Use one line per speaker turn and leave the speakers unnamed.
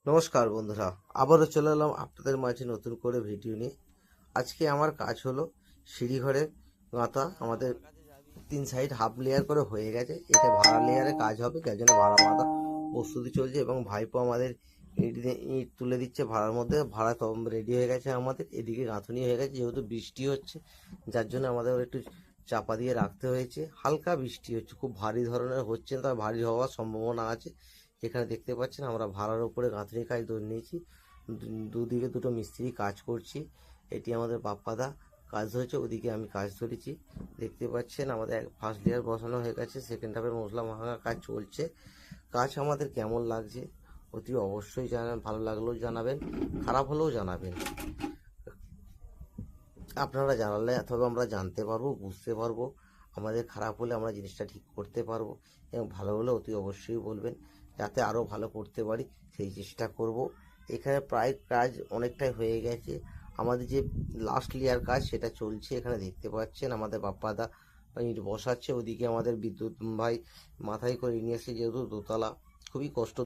নমস্কার বন্ধুরা, আবারও চলে এলাম আপনাদের মাঝে নতুন করে ভিডিও নিয়ে। আজকে আমার কাজ হলো সিঁড়িঘরে গাঁথা। আমাদের 3 সাইড হাফ লেয়ার করে হয়ে গেছে, এটা ভাড়া লেয়ারে কাজ হবে, যার জন্য ভাড়া বাঁধা প্রস্তুতি চলছে এবং ভাইপো আমাদের ইট তুলে দিচ্ছে ভাড়ার মধ্যে। ভাড়া তো রেডি হয়ে গেছে, আমাদের এদিকে গাঁথুনি হয়ে গেছে। যেহেতু বৃষ্টি হচ্ছে, যার জন্য আমাদের একটু চাপা দিয়ে রাখতে হয়েছে। হালকা বৃষ্টি হচ্ছে, খুব ভারী ধরনের হচ্ছে না, তবে ভারী হওয়ার সম্ভাবনা আছে। এখানে দেখতে পাচ্ছেন আমরা ভাড়ার উপরে গাঁথুনি কাজ ধরে নিয়েছি। দুদিকে দুটো মিস্ত্রি কাজ করছি। এটি আমাদের বাপ্পাদা কাজ ধরেছে, ওদিকে আমি কাজ ধরেছি। দেখতে পাচ্ছেন আমাদের ফার্স্ট লেয়ার বসানো হয়ে গেছে, সেকেন্ড হাফের মশলা ভাঙা কাজ চলছে। কাজ আমাদের কেমন লাগছে অতি অবশ্যই জানাবেন, ভালো লাগলেও জানাবেন, খারাপ হলেও জানাবেন। আপনারা জানালে তবে আমরা জানতে পারবো, বুঝতে পারবো। আমাদের খারাপ হলে আমরা জিনিসটা ঠিক করতে পারবো, এবং ভালো হলে অতি অবশ্যই বলবেন, যাতে আরও ভালো করতে পারি সেই চেষ্টা করব। এখানে প্রায় কাজ অনেকটাই হয়ে গেছে। আমাদের যে লাস্ট লেয়ার কাজ সেটা চলছে। এখানে দেখতে পাচ্ছেন আমাদের বাপ্পাদা ইট বসাচ্ছে, ওদিকে আমাদের বিদ্যুৎ ভাই মাথায় করে নিয়ে এসে, যেহেতু দোতলা খুবই কষ্ট